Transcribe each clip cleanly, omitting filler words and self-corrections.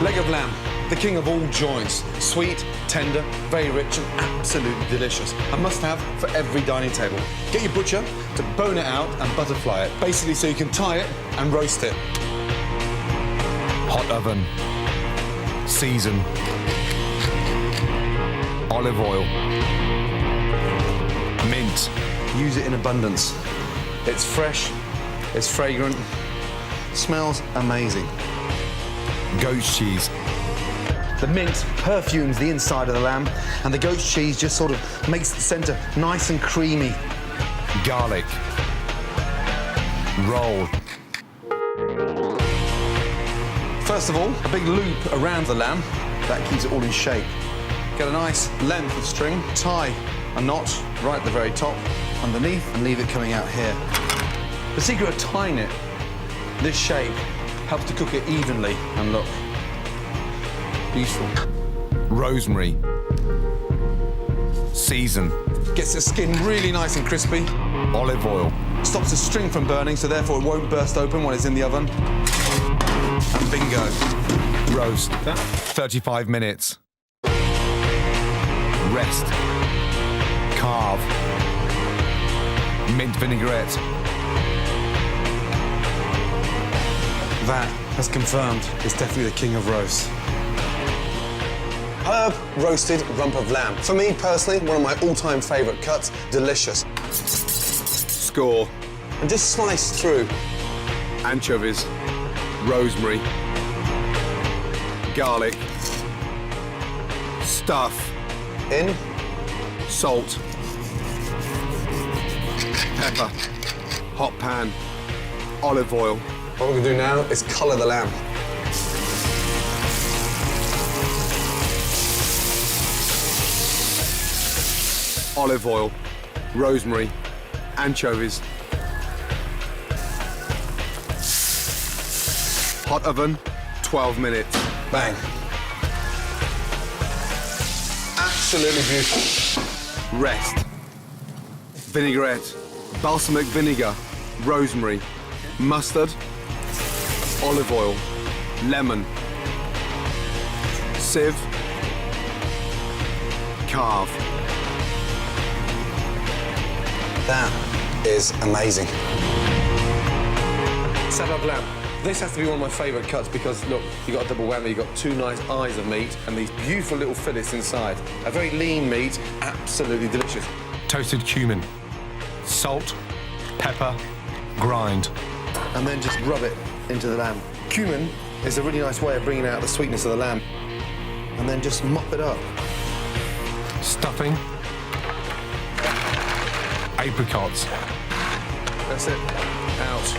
Leg of lamb, the king of all joints. Sweet, tender, very rich and absolutely delicious. A must-have for every dining table. Get your butcher to bone it out and butterfly it, basically so you can tie it and roast it. Hot oven. Season. Olive oil. Mint. Use it in abundance. It's fresh, it's fragrant, smells amazing. Goat's cheese. The mint perfumes the inside of the lamb, and the goat's cheese just sort of makes the centre nice and creamy. Garlic. Roll. First of all, a big loop around the lamb. That keeps it all in shape. Get a nice length of string, tie a knot right at the very top, underneath, and leave it coming out here. The secret of tying it this shape helps to cook it evenly, and look, beautiful. Rosemary. Season. Gets the skin really nice and crispy. Olive oil. Stops the string from burning, so therefore it won't burst open when it's in the oven. And bingo. Roast. 35 minutes. Rest. Carve. Mint vinaigrette. That has confirmed it's definitely the king of roasts. Herb roasted rump of lamb. For me personally, one of my all-time favourite cuts. Delicious. Score. And just slice through. Anchovies. Rosemary. Garlic. Stuff. In. Salt. Pepper. Hot pan. Olive oil. What we're going to do now is colour the lamb. Olive oil. Rosemary. Anchovies. Hot oven, 12 minutes. Bang. Absolutely beautiful. Rest. Vinaigrette. Balsamic vinegar. Rosemary. Mustard. Olive oil. Lemon. Sieve. Carve. That is amazing. Salad lamb. This has to be one of my favourite cuts because, look, you've got a double whammy, you've got two nice eyes of meat and these beautiful little fillets inside. A very lean meat, absolutely delicious. Toasted cumin. Salt. Pepper. Grind. And then just rub it into the lamb. Cumin is a really nice way of bringing out the sweetness of the lamb. And then just mop it up. Stuffing. Apricots. That's it. Out.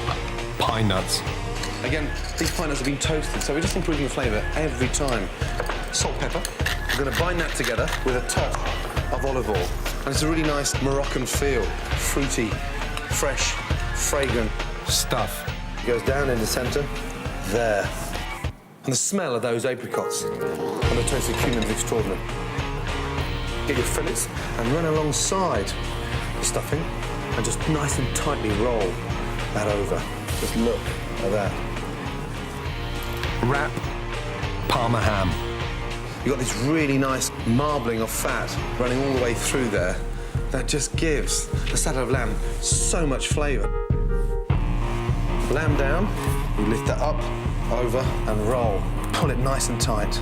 Pine nuts. Again, these pine nuts have been toasted, so we're just improving the flavour every time. Salt, pepper. We're going to bind that together with a touch of olive oil. And it's a really nice Moroccan feel. Fruity, fresh, fragrant. Stuff. It goes down in the centre. There. And the smell of those apricots and the toasted cumin is extraordinary. Get your fillets and run alongside the stuffing and just nice and tightly roll that over. Just look at that. Wrap. Parma ham. You've got this really nice marbling of fat running all the way through there. That just gives the salad of lamb so much flavour. Lamb down, you lift that up, over and roll. Pull it nice and tight.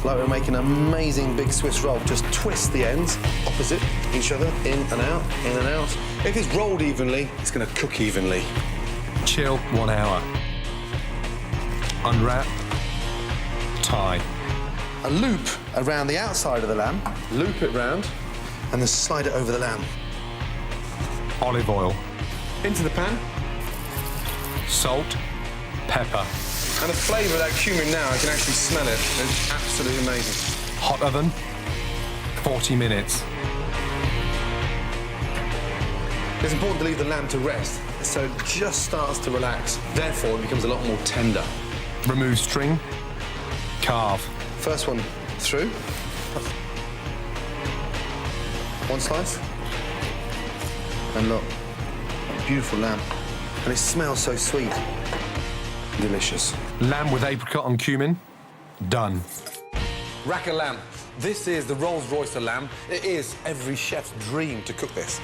Like we're making an amazing big Swiss roll. Just twist the ends opposite each other, in and out, in and out. If it's rolled evenly, it's going to cook evenly. Chill 1 hour. Unwrap. Tie. A loop around the outside of the lamb, loop it round, and then slide it over the lamb. Olive oil. Into the pan. Salt. Pepper. And the flavour of that cumin now, I can actually smell it. It's absolutely amazing. Hot oven. 40 minutes. It's important to leave the lamb to rest, so it just starts to relax. Therefore, it becomes a lot more tender. Remove string. Carve. First one through. One slice. And look, a beautiful lamb. And it smells so sweet. Delicious. Lamb with apricot and cumin. Done. Rack of lamb. This is the Rolls Royce of lamb. It is every chef's dream to cook this.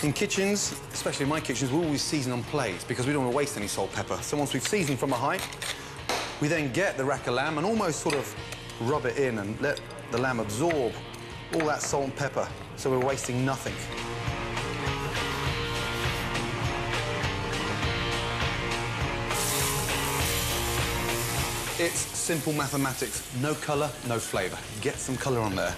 In kitchens, especially my kitchens, we always season on plates because we don't want to waste any salt, pepper. So once we've seasoned from a height, we then get the rack of lamb and almost sort of rub it in and let the lamb absorb all that salt and pepper, so we're wasting nothing. It's simple mathematics. No colour, no flavour. Get some colour on there.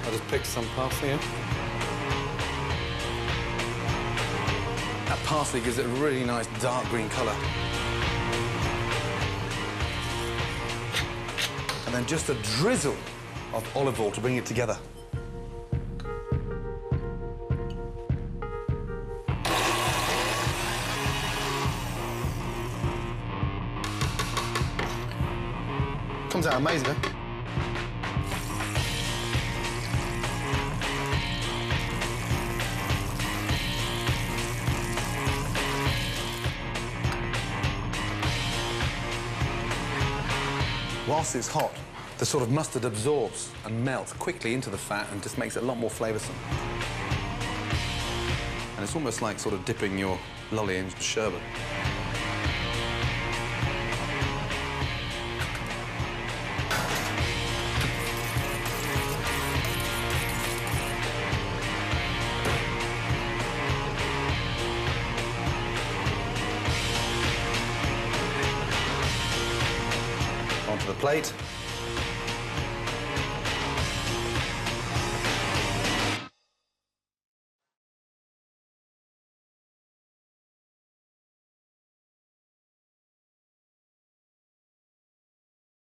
I'll just pick some parsley in. That parsley gives it a really nice dark green colour. And then just a drizzle of olive oil to bring it together. Comes out amazing, eh? Whilst it's hot, the sort of mustard absorbs and melts quickly into the fat and just makes it a lot more flavoursome. And it's almost like sort of dipping your lolly in sherbet. Onto the plate.